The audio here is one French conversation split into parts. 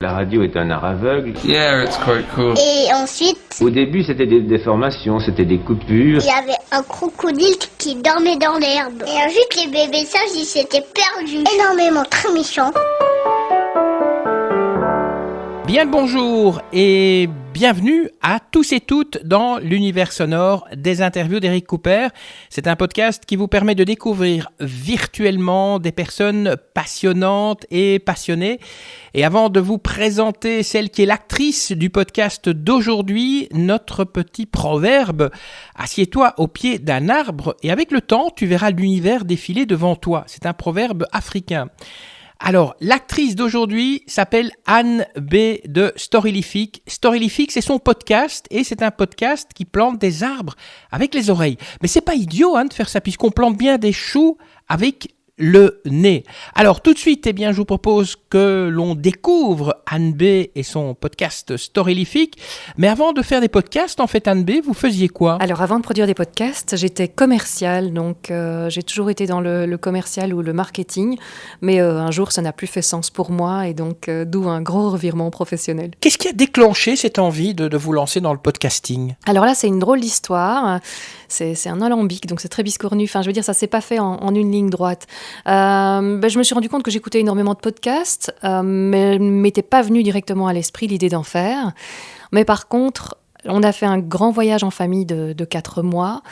La radio est un art aveugle. Yeah, it's quite cool. Et ensuite, Au début, c'était des déformations, c'était des coupures. il y avait un crocodile qui dormait dans l'herbe. Et ensuite, les bébés sages, ils s'étaient perdus. Énormément, très méchants. Bien le bonjour et bienvenue à tous et toutes dans l'univers sonore des interviews d'Eric Cooper. C'est un podcast qui vous permet de découvrir virtuellement des personnes passionnantes et passionnées. Et avant de vous présenter celle qui est l'actrice du podcast d'aujourd'hui, notre petit proverbe « Assieds-toi au pied d'un arbre et avec le temps, tu verras l'univers défiler devant toi ». C'est un proverbe africain. Alors, l'actrice d'aujourd'hui s'appelle Anne B. de Storylific. Storylific, c'est son podcast et c'est un podcast qui plante des arbres avec les oreilles. Mais c'est pas idiot de faire ça puisqu'on plante bien des choux avec le nez. Alors, tout de suite, je vous propose que l'on découvre Anne B. et son podcast Storylific. Mais avant de faire des podcasts, en fait, Anne B., vous faisiez quoi ? Alors, avant de produire des podcasts, j'étais commerciale, donc j'ai toujours été dans le commercial ou le marketing, mais un jour, ça n'a plus fait sens pour moi, et donc d'où un gros revirement professionnel. Qu'est-ce qui a déclenché cette envie de vous lancer dans le podcasting ? Alors là, c'est une drôle d'histoire. C'est un alambic, donc c'est très biscornu. Enfin, je veux dire, ça s'est pas fait en une ligne droite. Je me suis rendu compte que j'écoutais énormément de podcasts, mais il ne m'était pas venu directement à l'esprit l'idée d'en faire. Mais par contre, on a fait un grand voyage en famille de 4 mois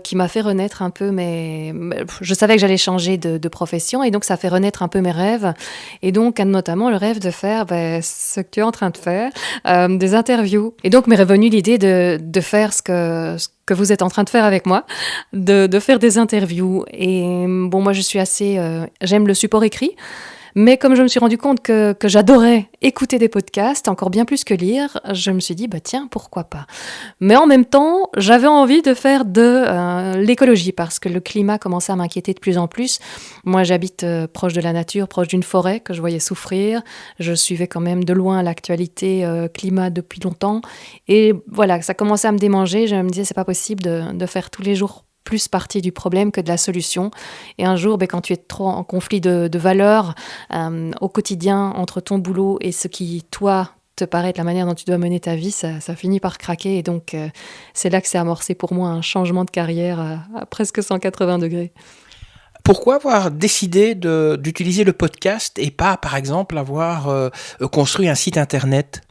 qui m'a fait renaître un peu je savais que j'allais changer de profession et donc ça fait renaître un peu mes rêves. Et donc, notamment le rêve de faire ce que tu es en train de faire, des interviews. Et donc, m'est revenue l'idée de faire ce que vous êtes en train de faire avec moi, de faire des interviews. Et bon, moi, je suis j'aime le support écrit. Mais comme je me suis rendu compte que j'adorais écouter des podcasts, encore bien plus que lire, je me suis dit, tiens, pourquoi pas. Mais en même temps, j'avais envie de faire de l'écologie, parce que le climat commençait à m'inquiéter de plus en plus. Moi, j'habite proche de la nature, proche d'une forêt que je voyais souffrir. Je suivais quand même de loin l'actualité climat depuis longtemps. Et voilà, ça commençait à me démanger. Je me disais, c'est pas possible de faire tous les jours plus partie du problème que de la solution. Et un jour, quand tu es trop en conflit de valeurs au quotidien entre ton boulot et ce qui, toi, te paraît être la manière dont tu dois mener ta vie, ça finit par craquer. Et donc, c'est là que s'est amorcé pour moi un changement de carrière à presque 180 degrés. Pourquoi avoir décidé d'utiliser le podcast et pas, par exemple, avoir construit un site internet ?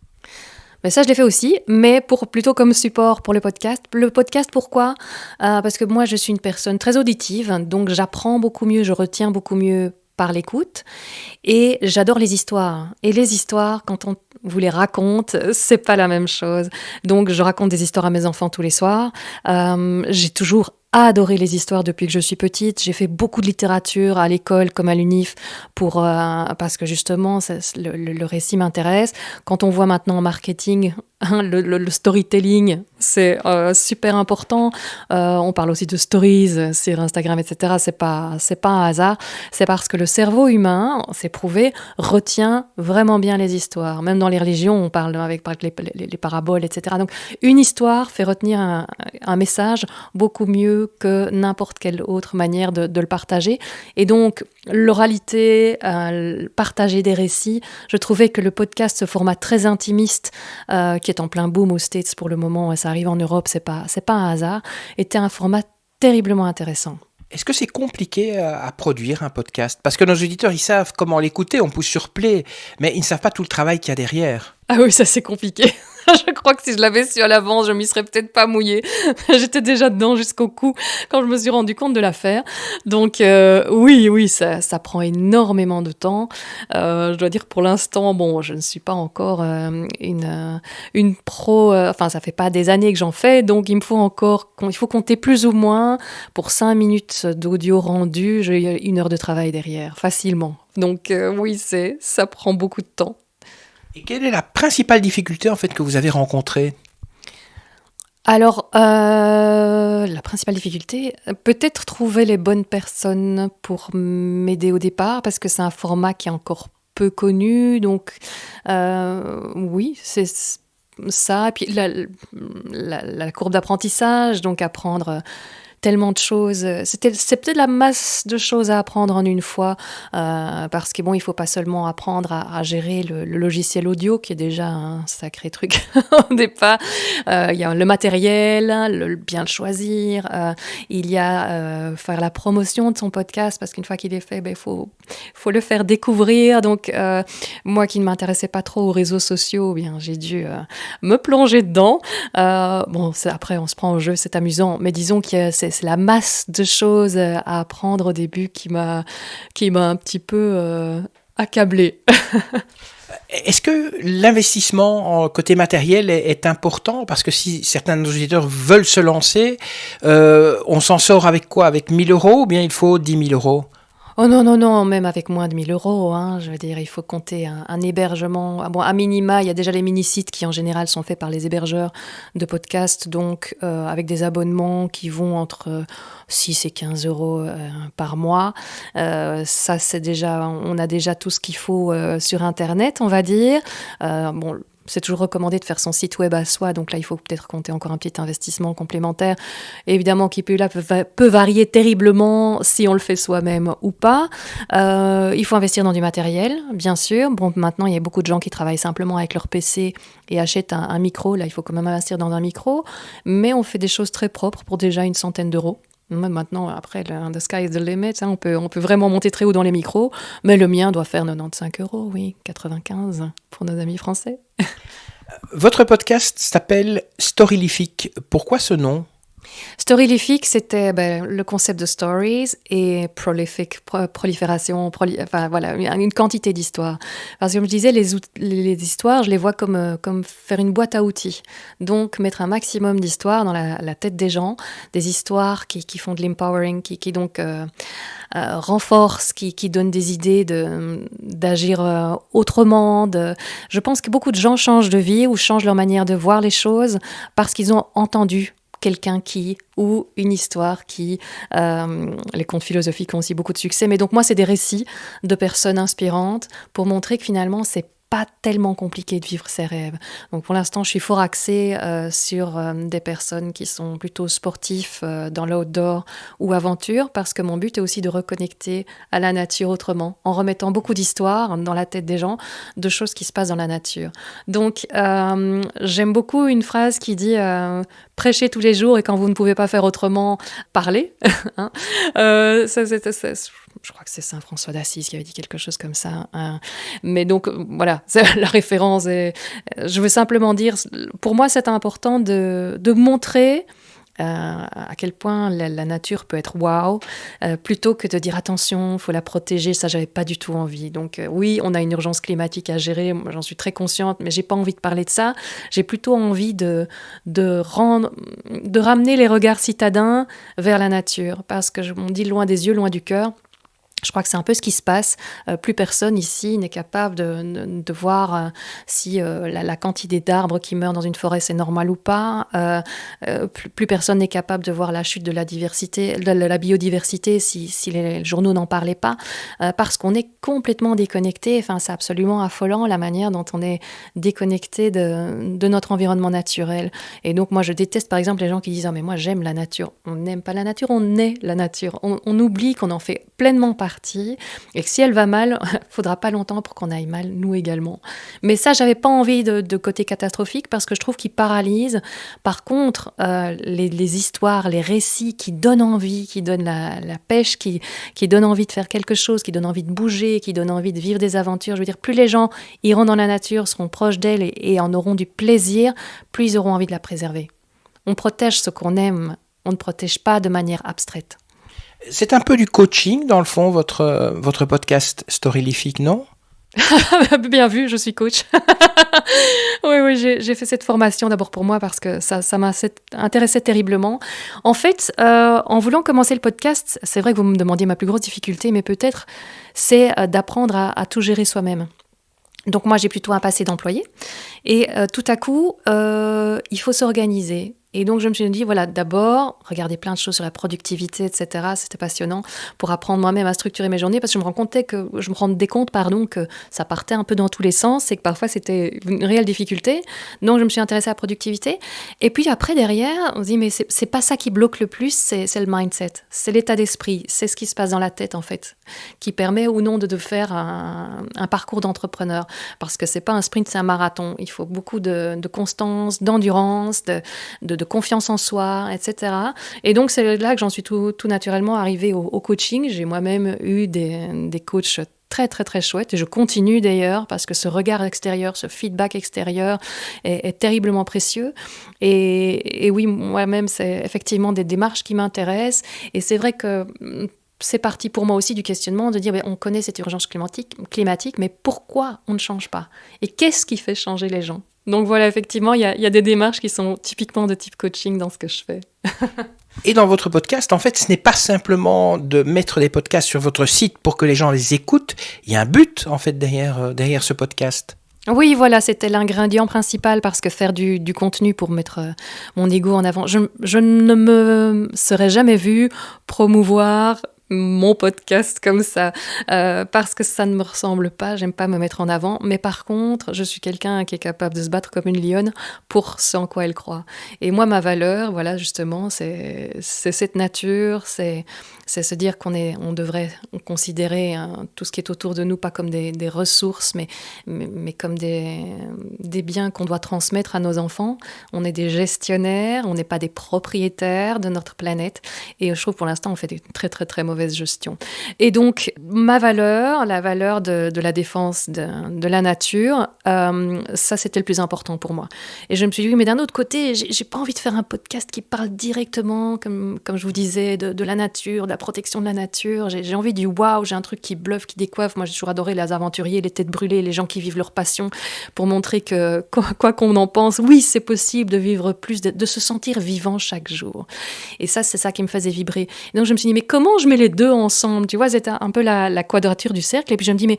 Mais ça, je l'ai fait aussi, mais plutôt comme support pour le podcast. Le podcast, pourquoi ? Parce que moi, je suis une personne très auditive, donc j'apprends beaucoup mieux, je retiens beaucoup mieux par l'écoute. Et j'adore les histoires. Et les histoires, quand on vous les raconte, c'est pas la même chose. Donc, je raconte des histoires à mes enfants tous les soirs. J'ai toujours adoré les histoires depuis que je suis petite. J'ai fait beaucoup de littérature à l'école comme à l'UNIF parce que justement, le récit m'intéresse. Quand on voit maintenant en marketing, le storytelling, c'est super important. On parle aussi de stories sur Instagram, etc. C'est pas un hasard. C'est parce que le cerveau humain, c'est prouvé, retient vraiment bien les histoires. Même dans les religions, on parle avec les paraboles, etc. Donc, une histoire fait retenir un message beaucoup mieux que n'importe quelle autre manière de le partager. Et donc, l'oralité, partager des récits, je trouvais que le podcast, ce format très intimiste, qui est en plein boom aux States pour le moment, et ça arrive en Europe, c'est pas un hasard, était un format terriblement intéressant. Est-ce que c'est compliqué à produire un podcast ? Parce que nos auditeurs, ils savent comment l'écouter, on pousse sur play, mais ils ne savent pas tout le travail qu'il y a derrière. Ah oui, ça c'est compliqué. Je crois que si je l'avais su à l'avance, je m'y serais peut-être pas mouillée. J'étais déjà dedans jusqu'au cou quand je me suis rendu compte de l'affaire. Donc oui, ça prend énormément de temps. Je dois dire pour l'instant, je ne suis pas encore une pro. Ça fait pas des années que j'en fais, donc il faut compter plus ou moins pour 5 minutes d'audio rendu. J'ai 1 heure de travail derrière, facilement. Donc oui, ça prend beaucoup de temps. Et quelle est la principale difficulté en fait que vous avez rencontrée ? Alors, la principale difficulté, peut-être trouver les bonnes personnes pour m'aider au départ, parce que c'est un format qui est encore peu connu. Donc, oui, c'est ça. Et puis, la courbe d'apprentissage, donc apprendre tellement de choses. C'est peut-être la masse de choses à apprendre en une fois, parce que bon, il faut pas seulement apprendre à gérer le logiciel audio, qui est déjà un sacré truc au départ. Il y a le matériel, bien le choisir. Il y a faire la promotion de son podcast, parce qu'une fois qu'il est fait, faut le faire découvrir. Donc, moi qui ne m'intéressais pas trop aux réseaux sociaux, bien, j'ai dû me plonger dedans. Après, on se prend au jeu, c'est amusant. Mais disons que c'est la masse de choses à apprendre au début qui m'a un petit peu accablée. Est-ce que l'investissement en côté matériel est important? Parce que si certains de nos auditeurs veulent se lancer, on s'en sort avec quoi? Avec 1 000 € ou bien il faut 10 000 €? Oh non, même avec moins de 1 000 €, hein, je veux dire, il faut compter un hébergement. Bon, à minima, il y a déjà les mini-sites qui, en général, sont faits par les hébergeurs de podcasts, donc avec des abonnements qui vont entre 6 et 15 € par mois. Ça, on a déjà tout ce qu'il faut sur Internet, on va dire. C'est toujours recommandé de faire son site web à soi, donc là, il faut peut-être compter encore un petit investissement complémentaire. Évidemment, qui peut varier terriblement si on le fait soi-même ou pas. Il faut investir dans du matériel, bien sûr. Bon, maintenant, il y a beaucoup de gens qui travaillent simplement avec leur PC et achètent un micro. Là, il faut quand même investir dans un micro. Mais on fait des choses très propres pour déjà 100 € Maintenant, après, the sky is the limit. On peut vraiment monter très haut dans les micros. Mais le mien doit faire 95 €, oui, 95 pour nos amis français. Votre podcast s'appelle Storylific. Pourquoi ce nom? Storylific, c'était le concept de stories, et prolific, prolifération, une quantité d'histoires. Parce que comme je disais, les histoires, je les vois comme faire une boîte à outils. Donc, mettre un maximum d'histoires dans la tête des gens, des histoires qui font de l'empowering, qui donc renforcent, qui donnent des idées d'agir autrement. Je pense que beaucoup de gens changent de vie ou changent leur manière de voir les choses parce qu'ils ont entendu quelqu'un ou une histoire qui... les contes philosophiques ont aussi beaucoup de succès, mais donc moi, c'est des récits de personnes inspirantes pour montrer que finalement, c'est pas tellement compliqué de vivre ses rêves. Donc pour l'instant, je suis fort axée sur des personnes qui sont plutôt sportifs dans l'outdoor ou aventure, parce que mon but est aussi de reconnecter à la nature autrement, en remettant beaucoup d'histoires dans la tête des gens, de choses qui se passent dans la nature. Donc j'aime beaucoup une phrase qui dit prêchez tous les jours, et quand vous ne pouvez pas faire autrement, parlez. Hein. Je crois que c'est Saint François d'Assise qui avait dit quelque chose comme ça. Mais donc, voilà, c'est la référence. Je veux simplement dire, pour moi, c'est important de montrer à quel point la nature peut être waouh, plutôt que de dire attention, il faut la protéger. Ça, j'avais pas du tout envie. Donc oui, on a une urgence climatique à gérer, moi, j'en suis très consciente, mais j'ai pas envie de parler de ça. J'ai plutôt envie de ramener les regards citadins vers la nature, parce que on dit loin des yeux, loin du cœur. Je crois que c'est un peu ce qui se passe. Plus personne ici n'est capable de voir si la quantité d'arbres qui meurent dans une forêt, c'est normal ou pas. Plus personne n'est capable de voir la chute de la biodiversité si les journaux n'en parlaient pas. Parce qu'on est complètement déconnecté. Enfin, c'est absolument affolant la manière dont on est déconnecté de notre environnement naturel. Et donc, moi, je déteste, par exemple, les gens qui disent « Ah, mais moi, j'aime la nature ». On n'aime pas la nature, on est la nature. On oublie qu'on en fait pleinement partie. Et que si elle va mal, il ne faudra pas longtemps pour qu'on aille mal, nous également. Mais ça, je n'avais pas envie de côté catastrophique, parce que je trouve qu'il paralyse. Par contre, les histoires, les récits qui donnent envie, qui donnent la pêche, qui donnent envie de faire quelque chose, qui donnent envie de bouger, qui donnent envie de vivre des aventures. Je veux dire, plus les gens iront dans la nature, seront proches d'elle et en auront du plaisir, plus ils auront envie de la préserver. On protège ce qu'on aime, on ne protège pas de manière abstraite. C'est un peu du coaching, dans le fond, votre podcast Storylific, non? Bien vu, je suis coach. Oui, j'ai fait cette formation d'abord pour moi parce que ça m'a intéressé terriblement. En fait, en voulant commencer le podcast, c'est vrai que vous me demandiez ma plus grosse difficulté, mais peut-être c'est d'apprendre à tout gérer soi-même. Donc moi, j'ai plutôt un passé d'employé. Et tout à coup, il faut s'organiser. Et donc, je me suis dit, voilà, d'abord, regarder plein de choses sur la productivité, etc. C'était passionnant pour apprendre moi-même à structurer mes journées parce que je me rendais compte, que ça partait un peu dans tous les sens et que parfois c'était une réelle difficulté. Donc, je me suis intéressée à la productivité. Et puis après, derrière, on se dit, mais c'est pas ça qui bloque le plus, c'est le mindset, c'est l'état d'esprit, c'est ce qui se passe dans la tête, en fait, qui permet ou non de faire un parcours d'entrepreneur. Parce que c'est pas un sprint, c'est un marathon. Il faut beaucoup de constance, d'endurance, de confiance en soi, etc. Et donc, c'est là que j'en suis tout naturellement arrivée au coaching. J'ai moi-même eu des coachs très, très, très chouettes. Et je continue d'ailleurs parce que ce regard extérieur, ce feedback extérieur est terriblement précieux. Et oui, moi-même, c'est effectivement des démarches qui m'intéressent. Et c'est vrai que c'est parti pour moi aussi du questionnement de dire on connaît cette urgence climatique, mais pourquoi on ne change pas? Et qu'est-ce qui fait changer les gens? Donc voilà, effectivement, il y a des démarches qui sont typiquement de type coaching dans ce que je fais. Et dans votre podcast, en fait, ce n'est pas simplement de mettre des podcasts sur votre site pour que les gens les écoutent. Il y a un but, en fait, derrière ce podcast. Oui, voilà, c'était l'ingrédient principal parce que faire du contenu pour mettre mon ego en avant, je ne me serais jamais vue promouvoir mon podcast comme ça, parce que ça ne me ressemble pas, j'aime pas me mettre en avant, mais par contre, je suis quelqu'un qui est capable de se battre comme une lionne pour ce en quoi elle croit. Et moi, ma valeur, voilà, justement, c'est cette nature, c'est se dire on devrait considérer tout ce qui est autour de nous, pas comme des ressources, mais comme des biens qu'on doit transmettre à nos enfants. On est des gestionnaires, on n'est pas des propriétaires de notre planète, et je trouve pour l'instant, on fait des très, très, très mauvaises gestion. Et donc, ma valeur, la valeur de la défense de la nature, ça, c'était le plus important pour moi. Et je me suis dit, oui, mais d'un autre côté, j'ai pas envie de faire un podcast qui parle directement, comme je vous disais, de la nature, de la protection de la nature. J'ai envie du waouh, j'ai un truc qui bluffe, qui décoiffe. Moi, j'ai toujours adoré les aventuriers, les têtes brûlées, les gens qui vivent leur passion pour montrer que, quoi qu'on en pense, oui, c'est possible de vivre plus, de se sentir vivant chaque jour. Et ça, c'est ça qui me faisait vibrer. Et donc, je me suis dit, mais comment je mets les deux ensemble? Tu vois, c'était un peu la quadrature du cercle. Et puis, je me dis, mais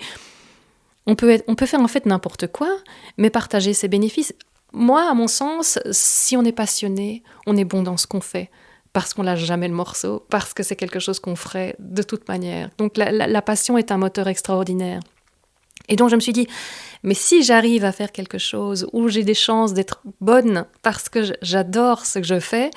on peut faire en fait n'importe quoi, mais partager ses bénéfices. Moi, à mon sens, si on est passionné, on est bon dans ce qu'on fait. Parce qu'on lâche jamais le morceau, parce que c'est quelque chose qu'on ferait de toute manière. Donc, la passion est un moteur extraordinaire. Et donc, je me suis dit, mais si j'arrive à faire quelque chose où j'ai des chances d'être bonne parce que j'adore ce que je fais,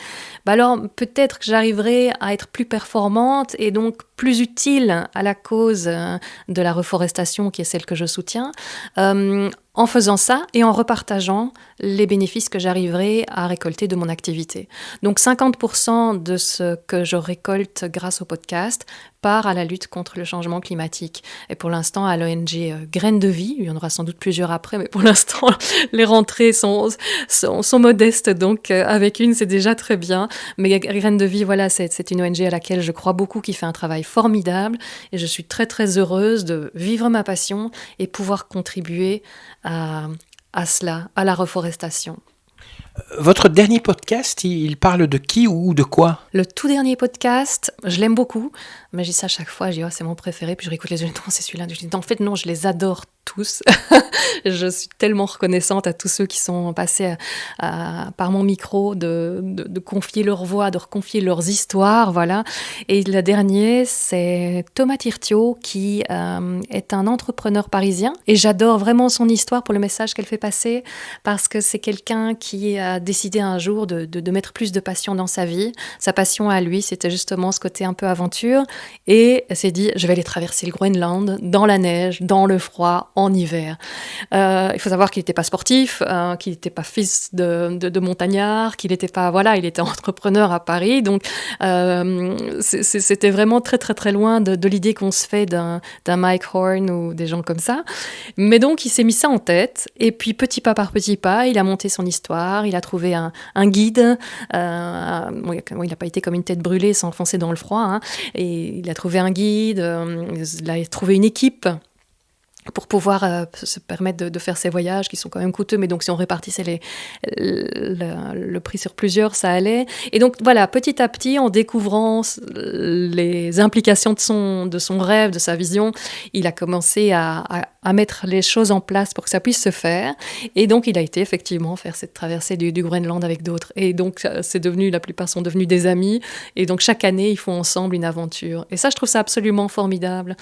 alors peut-être que j'arriverai à être plus performante et donc plus utile à la cause de la reforestation, qui est celle que je soutiens, en faisant ça et en repartageant les bénéfices que j'arriverai à récolter de mon activité. Donc 50% de ce que je récolte grâce au podcast part à la lutte contre le changement climatique. Et pour l'instant, à l'ONG Graines de Vie, il y en aura sans doute plusieurs après, mais pour l'instant, les rentrées sont modestes, donc avec une, c'est déjà très bien. Mais Graines de Vie, voilà, c'est une ONG à laquelle je crois beaucoup, qui fait un travail formidable, et je suis très, très heureuse de vivre ma passion et pouvoir contribuer à cela, à la reforestation. Votre dernier podcast, il parle de qui ou de quoi? Le tout dernier podcast, je l'aime beaucoup, mais je dis ça à chaque fois, je dis c'est mon préféré, puis je réécoute les autres, non, c'est celui-là. Je dis en fait non, je les adore tous. Je suis tellement reconnaissante à tous ceux qui sont passés par mon micro, de confier leur voix, de reconfier leurs histoires, voilà. Et le dernier, c'est Thomas Tirtiot, qui est un entrepreneur parisien. Et j'adore vraiment son histoire pour le message qu'elle fait passer, parce que c'est quelqu'un qui a décidé un jour de mettre plus de passion dans sa vie. Sa passion à lui, c'était justement ce côté un peu aventure. Et elle s'est dit, je vais aller traverser le Groenland, dans la neige, dans le froid, en hiver. Il faut savoir qu'il n'était pas sportif, qu'il n'était pas fils de montagnard, qu'il n'était pas, voilà, il était entrepreneur à Paris. Donc, c'était vraiment très, très, très loin de l'idée qu'on se fait d'un Mike Horn ou des gens comme ça. Mais donc, il s'est mis ça en tête. Et puis, petit pas par petit pas, il a monté son histoire. Il a trouvé un guide. Il n'a pas été comme une tête brûlée, s'enfoncer dans le froid. Hein. Et il a trouvé un guide. Il a trouvé une équipe. pour pouvoir se permettre de faire ces voyages qui sont quand même coûteux, mais donc si on répartissait le prix sur plusieurs, ça allait. Et donc voilà, petit à petit, en découvrant les implications de son rêve, de sa vision, il a commencé à mettre les choses en place pour que ça puisse se faire. Et donc il a été effectivement faire cette traversée du Groenland avec d'autres. Et donc la plupart sont devenus des amis. Et donc chaque année, ils font ensemble une aventure. Et ça, je trouve ça absolument formidable.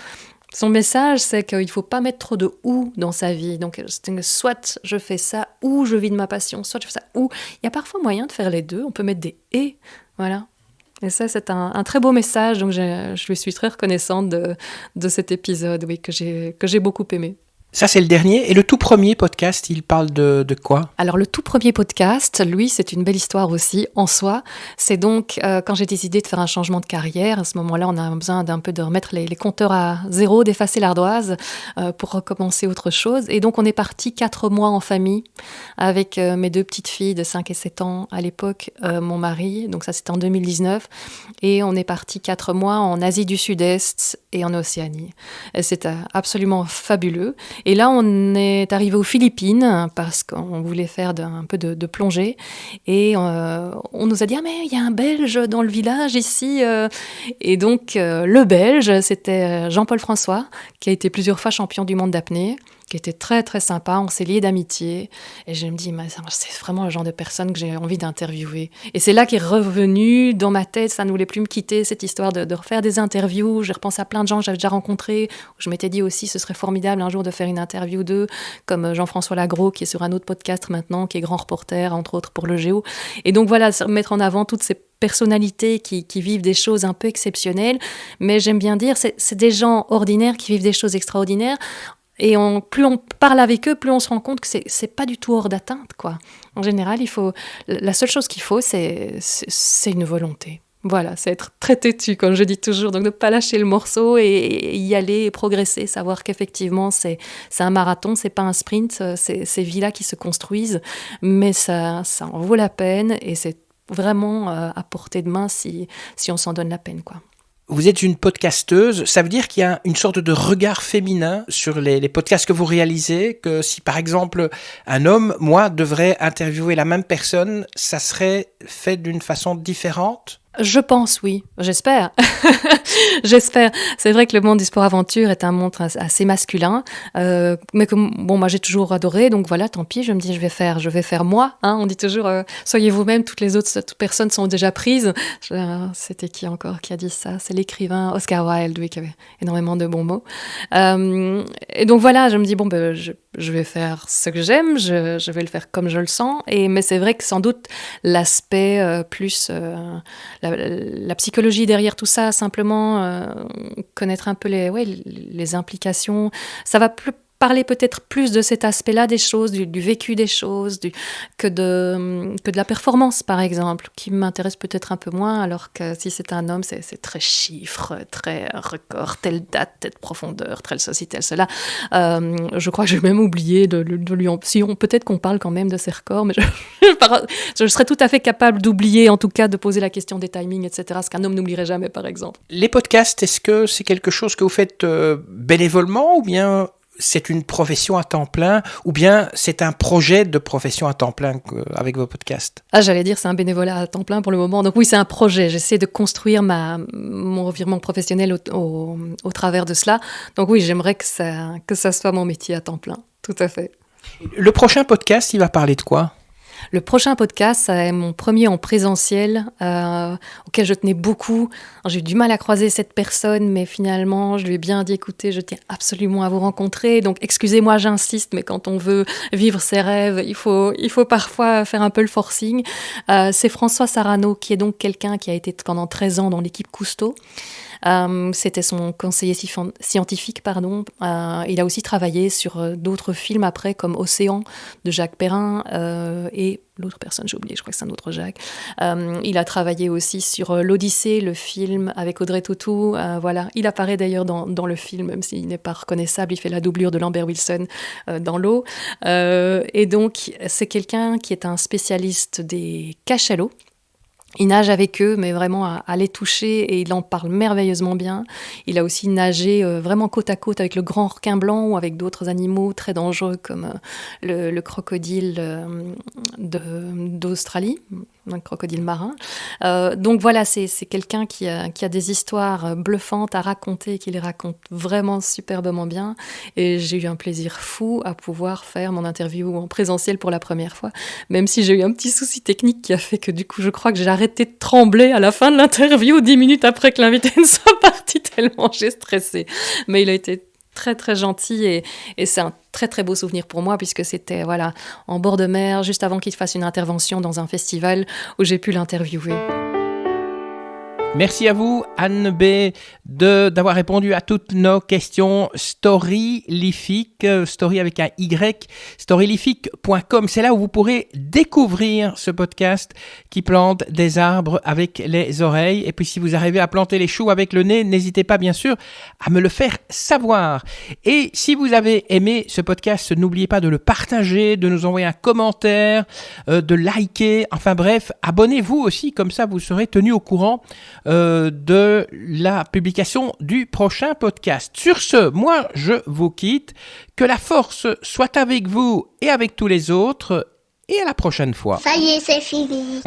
Son message, c'est qu'il ne faut pas mettre trop de « ou » dans sa vie. Donc, soit je fais ça, ou je vis de ma passion, soit je fais ça, ou... Il y a parfois moyen de faire les deux. On peut mettre des « et ». Voilà. Et ça, c'est un très beau message. Donc, je lui suis très reconnaissante de cet épisode, oui, que j'ai beaucoup aimé. Ça, c'est le dernier. Et le tout premier podcast, il parle de quoi ? Alors, le tout premier podcast, lui, c'est une belle histoire aussi, en soi. C'est donc, quand j'ai décidé de faire un changement de carrière, à ce moment-là, on a besoin d'un peu de remettre les compteurs à zéro, d'effacer l'ardoise pour recommencer autre chose. Et donc, on est parti 4 mois en famille avec mes 2 petites filles de 5 et 7 ans à l'époque, mon mari. Donc, ça, c'était en 2019. Et on est parti 4 mois en Asie du Sud-Est et en Océanie. Et c'était absolument fabuleux. Et là, on est arrivé aux Philippines parce qu'on voulait faire un peu de plongée. Et on nous a dit « Ah, mais il y a un Belge dans le village ici. » Et donc, le Belge, c'était Jean-Paul François, qui a été plusieurs fois champion du monde d'apnée, qui était très, très sympa. On s'est liés d'amitié. Et je me dis, c'est vraiment le genre de personne que j'ai envie d'interviewer. Et c'est là qu'est revenu dans ma tête, ça ne voulait plus me quitter, cette histoire de refaire des interviews. Je repense à plein de gens que j'avais déjà rencontrés. Je m'étais dit aussi, ce serait formidable un jour de faire une interview d'eux, comme Jean-François Lagros, qui est sur un autre podcast maintenant, qui est grand reporter, entre autres pour le Géo. Et donc voilà, mettre en avant toutes ces personnalités qui vivent des choses un peu exceptionnelles. Mais j'aime bien dire, c'est des gens ordinaires qui vivent des choses extraordinaires. Et plus on parle avec eux, plus on se rend compte que c'est pas du tout hors d'atteinte, quoi. En général, la seule chose qu'il faut, c'est une volonté. Voilà, c'est être très têtu, comme je dis toujours. Donc, ne pas lâcher le morceau et y aller et progresser. Savoir qu'effectivement, c'est un marathon, c'est pas un sprint. C'est ces vies-là qui se construisent. Mais ça en vaut la peine et c'est vraiment à portée de main si on s'en donne la peine, quoi. Vous êtes une podcasteuse, ça veut dire qu'il y a une sorte de regard féminin sur les podcasts que vous réalisez, que si par exemple un homme, moi, devrait interviewer la même personne, ça serait fait d'une façon différente ? Je pense, oui. J'espère. J'espère. C'est vrai que le monde du sport-aventure est un monde assez masculin, mais que moi j'ai toujours adoré, donc voilà, tant pis. Je me dis, je vais faire moi. Hein, on dit toujours, soyez vous-même. Toutes personnes sont déjà prises. C'était qui encore qui a dit ça ? C'est l'écrivain Oscar Wilde, oui, qui avait énormément de bons mots. Et donc voilà, je me dis je vais faire ce que j'aime. Je vais le faire comme je le sens. Mais c'est vrai que sans doute l'aspect plus la psychologie derrière tout ça, simplement connaître un peu les implications. Ça va parler peut-être plus de cet aspect-là des choses, du vécu des choses, que de la performance, par exemple, qui m'intéresse peut-être un peu moins, alors que si c'est un homme, c'est très chiffre, très record, telle date, telle profondeur, telle ceci, telle cela. Je crois que j'ai même oublié de lui... peut-être qu'on parle quand même de ces records, mais je serais tout à fait capable d'oublier, en tout cas, de poser la question des timings, etc., ce qu'un homme n'oublierait jamais, par exemple. Les podcasts, est-ce que c'est quelque chose que vous faites bénévolement ou bien c'est une profession à temps plein ou bien c'est un projet de profession à temps plein avec vos podcasts ? J'allais dire c'est un bénévolat à temps plein pour le moment. Donc oui, c'est un projet. J'essaie de construire mon revirement professionnel au travers de cela. Donc oui, j'aimerais que ça soit mon métier à temps plein. Tout à fait. Le prochain podcast, il va parler de quoi ? Le prochain podcast, c'est mon premier en présentiel, auquel je tenais beaucoup. Alors, j'ai eu du mal à croiser cette personne, mais finalement, je lui ai bien dit, écoutez, je tiens absolument à vous rencontrer. Donc, excusez-moi, j'insiste, mais quand on veut vivre ses rêves, il faut parfois faire un peu le forcing. C'est François Sarano, qui est donc quelqu'un qui a été pendant 13 ans dans l'équipe Cousteau. C'était son conseiller scientifique, pardon. Il a aussi travaillé sur d'autres films après, comme Océan de Jacques Perrin et l'autre personne, j'ai oublié, je crois que c'est un autre Jacques. Il a travaillé aussi sur l'Odyssée, le film avec Audrey Tautou. Voilà. Il apparaît d'ailleurs dans le film, même s'il n'est pas reconnaissable. Il fait la doublure de Lambert Wilson dans l'eau. Et donc, c'est quelqu'un qui est un spécialiste des cachalots. Il nage avec eux, mais vraiment à les toucher, et il en parle merveilleusement bien. Il a aussi nagé vraiment côte à côte avec le grand requin blanc ou avec d'autres animaux très dangereux comme le crocodile d'Australie, un crocodile marin. Donc voilà, c'est quelqu'un qui a des histoires bluffantes à raconter, qui les raconte vraiment superbement bien. Et j'ai eu un plaisir fou à pouvoir faire mon interview en présentiel pour la première fois, même si j'ai eu un petit souci technique qui a fait que du coup, je crois que j'ai arrêté de trembler à la fin de l'interview, 10 minutes après que l'invité ne soit parti, tellement j'ai stressé. Mais il a été très très gentil et c'est un très très beau souvenir pour moi puisque c'était en bord de mer, juste avant qu'il fasse une intervention dans un festival où j'ai pu l'interviewer. Merci à vous, Anne B, d'avoir répondu à toutes nos questions storylifiques, story avec un Y, storylifique.com. C'est là où vous pourrez découvrir ce podcast qui plante des arbres avec les oreilles. Et puis, si vous arrivez à planter les choux avec le nez, n'hésitez pas, bien sûr, à me le faire savoir. Et si vous avez aimé ce podcast, n'oubliez pas de le partager, de nous envoyer un commentaire, de liker. Enfin bref, abonnez-vous aussi, comme ça, vous serez tenu au courant de la publication du prochain podcast. Sur ce, moi, je vous quitte. Que la force soit avec vous et avec tous les autres. Et à la prochaine fois. Ça y est, c'est fini.